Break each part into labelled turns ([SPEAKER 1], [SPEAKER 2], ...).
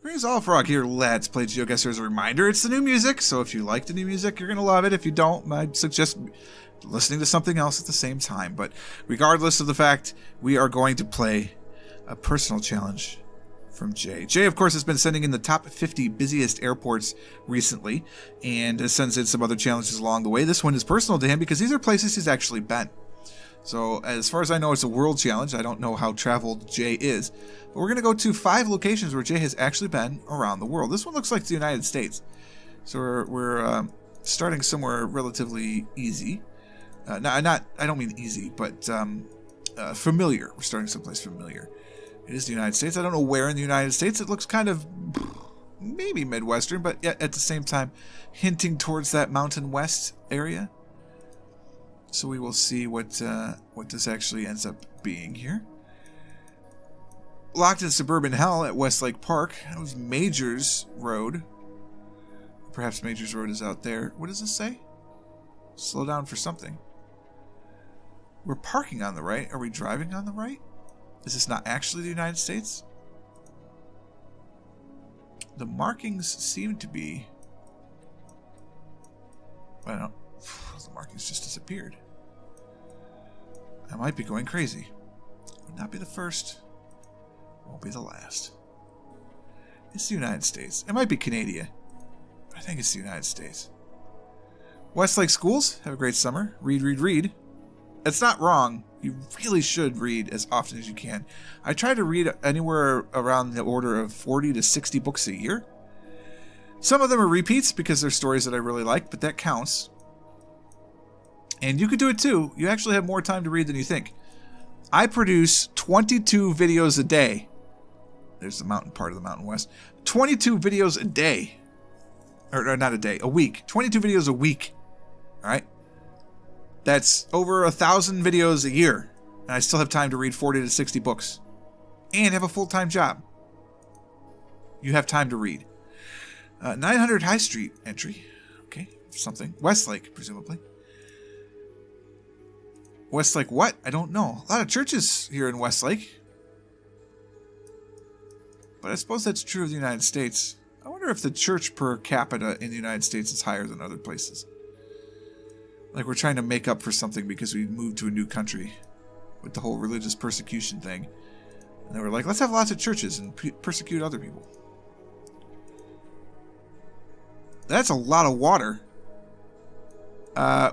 [SPEAKER 1] Greetings all, Frog here. Let's play GeoGuessr. As a reminder, it's the new music, so if you like the new music, you're going to love it. If you don't, I suggest listening to something else at the same time. But regardless of the fact, we are going to play a personal challenge from Jay. Jay, of course, has been sending in the top 50 busiest airports recently, and sends in some other challenges along the way. This one is personal to him because these are places he's actually been. So, as far as I know, it's a world challenge. I don't know how traveled Jay is. But we're going to go to 5 locations where Jay has actually been around the world. This one looks like the United States. So, we're starting somewhere relatively easy. I don't mean easy, but familiar. We're starting someplace familiar. It is the United States. I don't know where in the United States. It looks kind of maybe Midwestern, but yet at the same time hinting towards that Mountain West area. So we will see what this actually ends up being here. Locked in suburban hell at Westlake Park. That was Majors Road. Perhaps Majors Road is out there. What does this say? Slow down for something. We're parking on the right. Are we driving on the right? Is this not actually the United States? The markings seem to be... I don't know. The markings just disappeared. I might be going crazy. Would not be the first. Won't be the last. It's the United States. It might be Canada. But I think it's the United States. Westlake Schools. Have a great summer. Read, read, read. It's not wrong. You really should read as often as you can. I try to read anywhere around the order of 40 to 60 books a year. Some of them are repeats because they're stories that I really like, but that counts. And you could do it too. You actually have more time to read than you think. I produce 22 videos a day. There's the mountain part of the Mountain West. 22 videos a day. Or not a day, a week. 22 videos a week. Alright? That's over 1,000 videos a year. And I still have time to read 40 to 60 books. And have a full-time job. You have time to read. 900 High Street entry. Okay, something. Westlake, presumably. Westlake what? I don't know. A lot of churches here in Westlake. But I suppose that's true of the United States. I wonder if the church per capita in the United States is higher than other places. Like we're trying to make up for something because we moved to a new country with the whole religious persecution thing. And they were like, let's have lots of churches and persecute other people. That's a lot of water.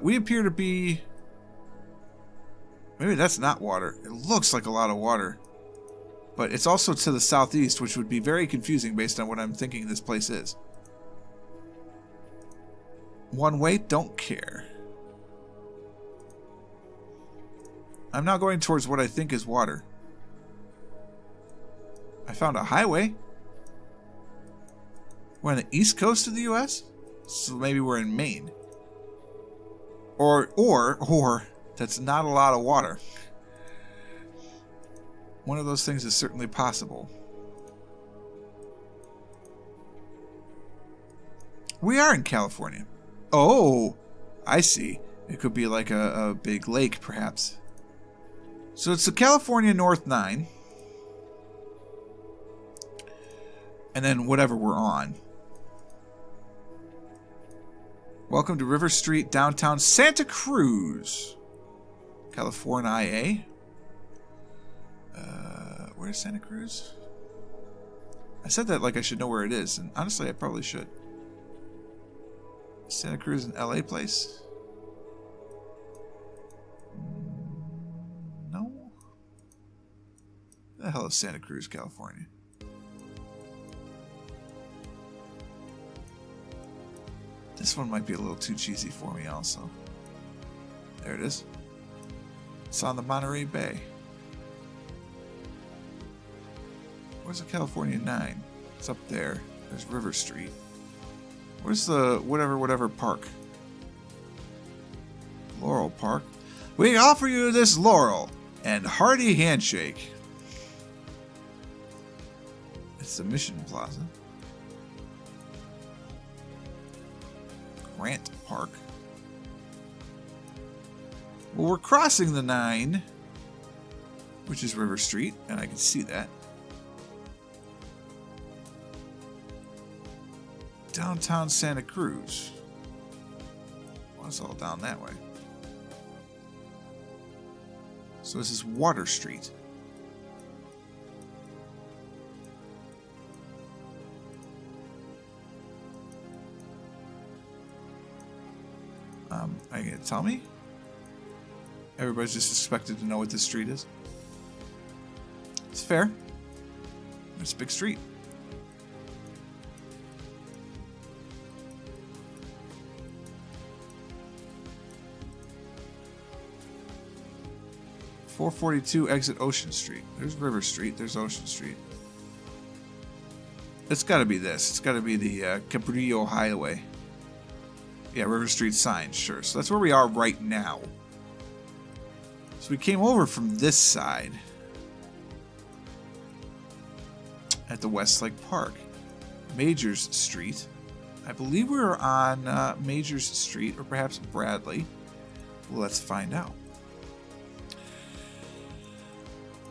[SPEAKER 1] We appear to be... Maybe that's not water. It looks like a lot of water. But it's also to the southeast, which would be very confusing based on what I'm thinking this place is. One way, don't care. I'm now going towards what I think is water. I found a highway. We're on the east coast of the U.S.? So maybe we're in Maine. Or that's not a lot of water. One of those things is certainly possible. We are in California. Oh, I see. It could be like a big lake, perhaps. So it's the California North 9. And then whatever we're on. Welcome to River Street, downtown Santa Cruz. California. Where's Santa Cruz? I said that like I should know where it is, and honestly, I probably should. Santa Cruz an LA place? No? Where the hell is Santa Cruz, California? This one might be a little too cheesy for me also. There it is. It's on the Monterey Bay. Where's the California 9? It's up there. There's River Street. Where's the whatever park? Laurel Park. We offer you this Laurel and hearty handshake. It's the Mission Plaza. Grant Park. Well, we're crossing the 9, which is River Street, and I can see that. Downtown Santa Cruz. Well, it's all down that way. So this is Water Street. Are you going to tell me? Everybody's just expected to know what this street is. It's fair. It's a big street. .442 exit Ocean Street. There's River Street. There's Ocean Street. It's got to be this. It's got to be the Cabrillo Highway. Yeah, River Street sign, sure. So that's where we are right now. So we came over from this side at the Westlake Park. Majors Street. I believe we were on Majors Street, or perhaps Bradley. Well, let's find out.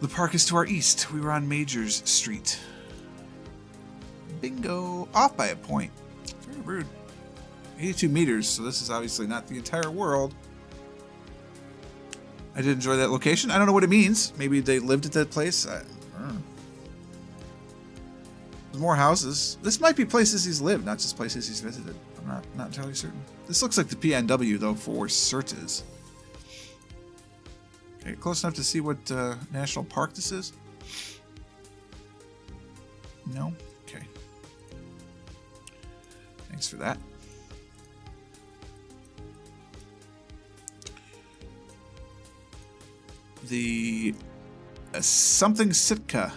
[SPEAKER 1] The park is to our east. We were on Majors Street. Bingo! Off by a point. Very rude. 82 meters, so this is obviously not the entire world. I did enjoy that location. I don't know what it means. Maybe they lived at that place. I don't know. There's more houses. This might be places he's lived, not just places he's visited. I'm not entirely certain. This looks like the PNW, though, for certes. Okay, close enough to see what national park this is? No? Okay. Thanks for that. The something Sitka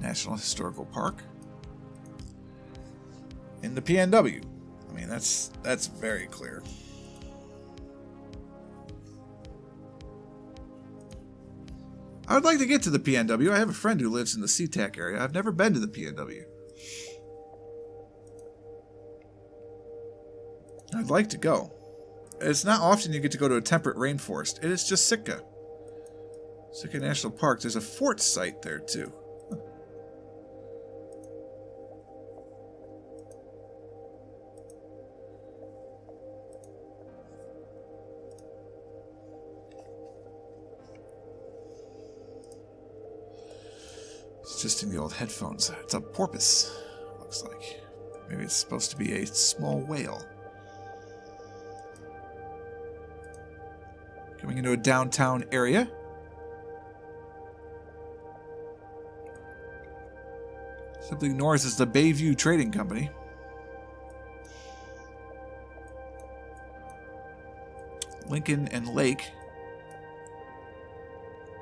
[SPEAKER 1] National Historical Park in the PNW. I mean, that's very clear. I would like to get to the PNW. I have a friend who lives in the SeaTac area. I've never been to the PNW. I'd like to go. It's not often you get to go to a temperate rainforest. It is just Sitka. Sitka National Park. There's a fort site there, too. It's just in the old headphones. It's a porpoise, looks like. Maybe it's supposed to be a small whale. Coming into a downtown area. Simply north is the Bayview Trading Company. Lincoln and Lake.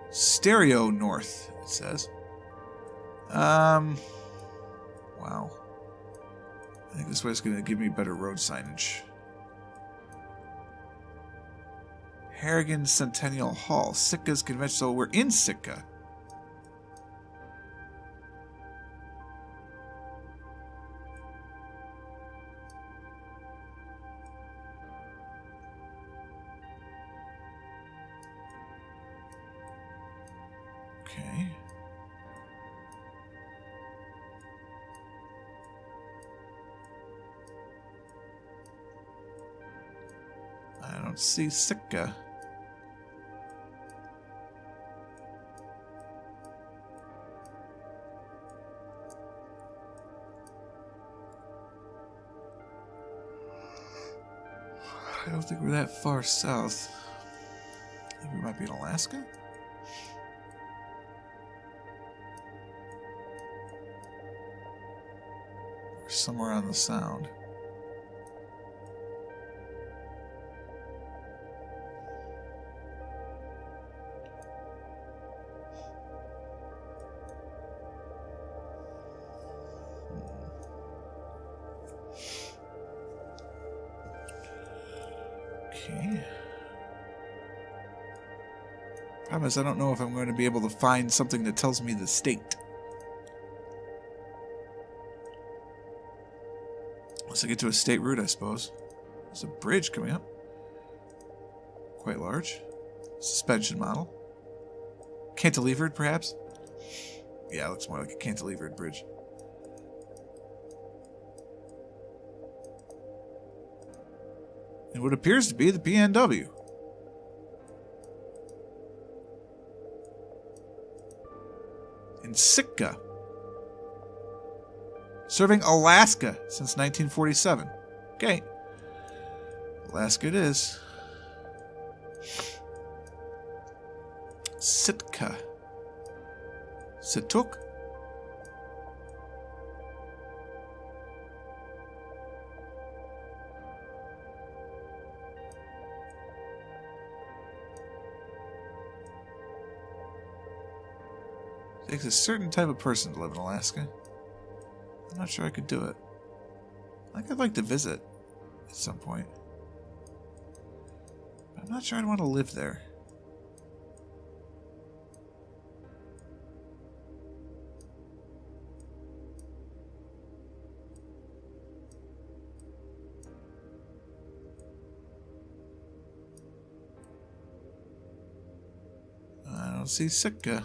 [SPEAKER 1] Stereo North, it says. Wow. I think this way is going to give me better road signage. Harrigan Centennial Hall. Sitka's convention. So we're in Sitka. Okay. I don't see Sitka. I don't think we're that far south. I think we might be in Alaska. Or somewhere on the Sound. Okay. Problem is, I don't know if I'm going to be able to find something that tells me the state. Once I get to a state route, I suppose. There's a bridge coming up. Quite large. Suspension model. Cantilevered, perhaps? Yeah, it looks more like a cantilevered bridge. in what appears to be the PNW. In Sitka. Serving Alaska since 1947. Okay. Alaska it is. Sitka. Situk? It takes a certain type of person to live in Alaska. I'm not sure I could do it. I think I'd like to visit at some point. But I'm not sure I'd want to live there. I don't see Sitka.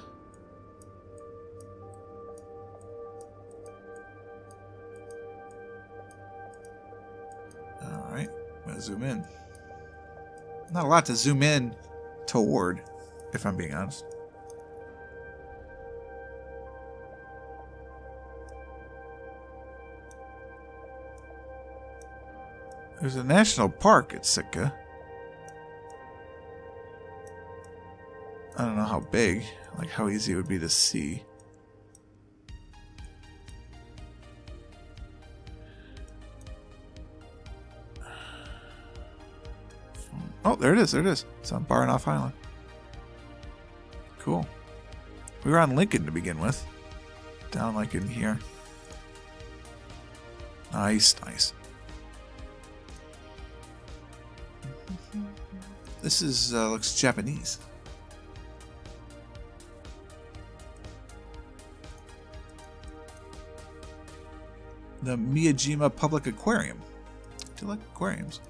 [SPEAKER 1] Alright, I'm going to zoom in. Not a lot to zoom in toward, if I'm being honest. There's a national park at Sitka. I don't know how big, like how easy it would be to see. Oh, there it is, there it is. It's on Baranoff Island. Cool. We were on Lincoln to begin with. Down like in here. Nice, nice. This is, looks Japanese. The Miyajima Public Aquarium. I do like aquariums.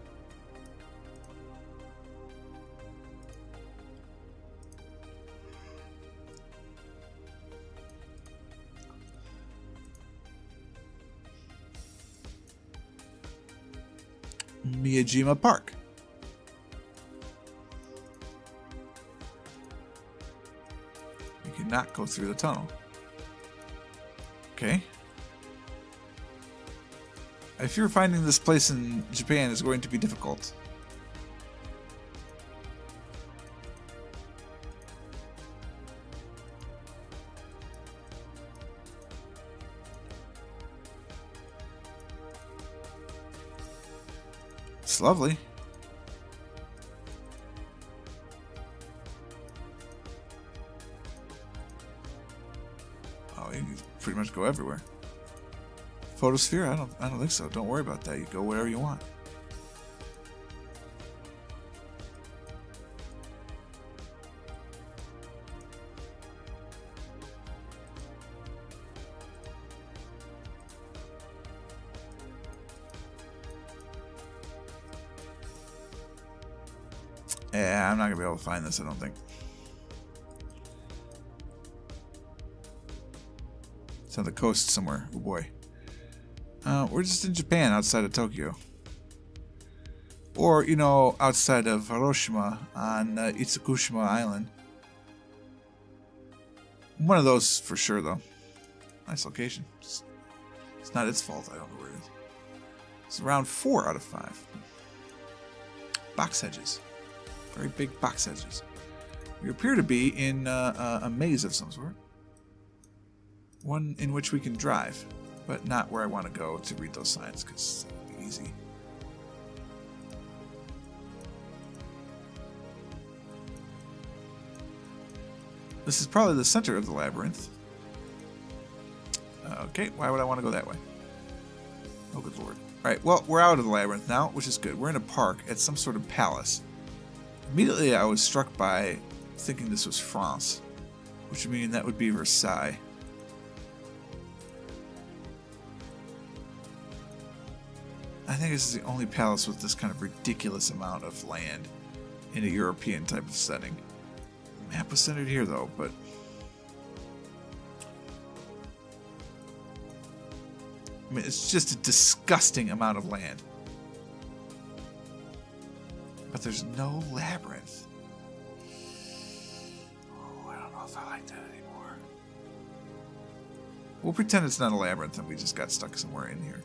[SPEAKER 1] Miyajima Park. You cannot go through the tunnel. Okay. I fear finding this place in Japan is going to be difficult. It's lovely. Oh, you can pretty much go everywhere. Photosphere? I don't think so. Don't worry about that. You go wherever you want. Yeah, I'm not gonna be able to find this, I don't think. It's on the coast somewhere. Oh boy. We're just in Japan, outside of Tokyo. Or, you know, outside of Hiroshima on Itsukushima Island. One of those for sure, though. Nice location. It's not its fault, I don't know where it is. It's around 4 out of 5. Box hedges. Very big box hedges. We appear to be in a maze of some sort. One in which we can drive. But not where I want to go to read those signs, because that would be easy. This is probably the center of the labyrinth. Okay, why would I want to go that way? Oh, good lord. Alright, well, we're out of the labyrinth now, which is good. We're in a park at some sort of palace. Immediately I was struck by thinking this was France, which would mean that would be Versailles. I think this is the only palace with this kind of ridiculous amount of land in a European type of setting. The map was centered here, though, but... I mean, it's just a disgusting amount of land. But there's no labyrinth. Oh, I don't know if I like that anymore. We'll pretend it's not a labyrinth and we just got stuck somewhere in here.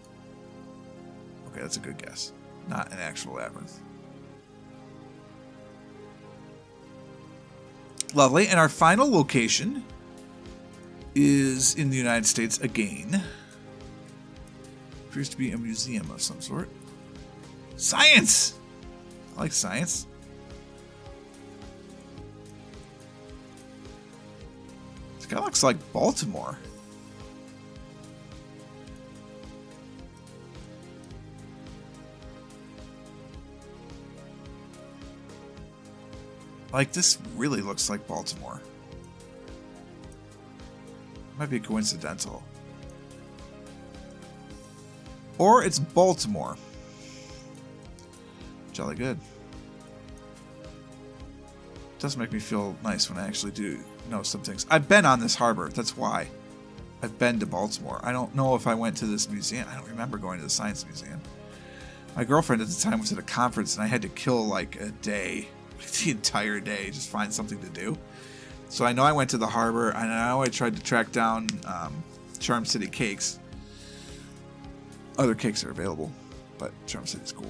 [SPEAKER 1] Okay, that's a good guess. Not an actual labyrinth. Lovely. And our final location is in the United States again. Appears to be a museum of some sort. Science! I like science. This guy looks like Baltimore. Like, this really looks like Baltimore. Might be coincidental. Or it's Baltimore. Jolly good. It does make me feel nice when I actually do know some things. I've been on this harbor. That's why. I've been to Baltimore. I don't know if I went to this museum. I don't remember going to the Science Museum. My girlfriend at the time was at a conference and I had to kill like a day. The entire day, just find something to do. So I know I went to the harbor, and I know I tried to track down Charm City cakes. Other cakes are available, but Charm City's cool.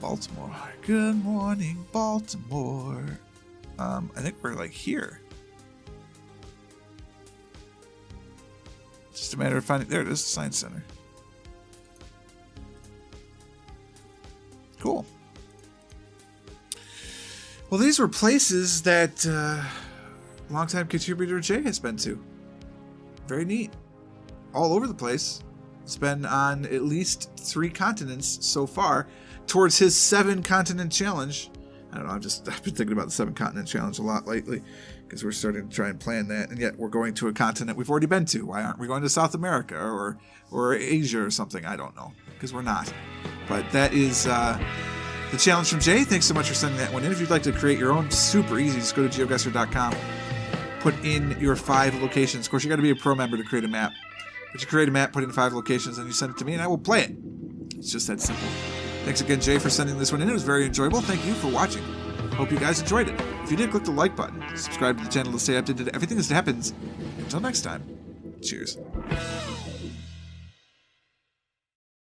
[SPEAKER 1] Baltimore. Good morning, Baltimore. I think we're like here. Just a matter of finding. There it is, the Science Center. Cool. Well, these were places that longtime contributor Jay has been to. Very neat. All over the place. It's been on at least 3 continents so far towards his 7-continent challenge. I don't know, I've been thinking about the 7-continent challenge a lot lately because we're starting to try and plan that, and yet we're going to a continent we've already been to. Why aren't we going to South America or Asia or something? I don't know, because we're not. But that is the challenge from Jay. Thanks so much for sending that one in. If you'd like to create your own, super easy. Just go to GeoGuessr.com. Put in your 5 locations. Of course, you got to be a pro member to create a map. But you create a map, put in 5 locations, and you send it to me, and I will play it. It's just that simple. Thanks again, Jay, for sending this one in. It was very enjoyable. Thank you for watching. Hope you guys enjoyed it. If you did, click the like button. Subscribe to the channel to stay updated to everything that happens. Until next time, cheers.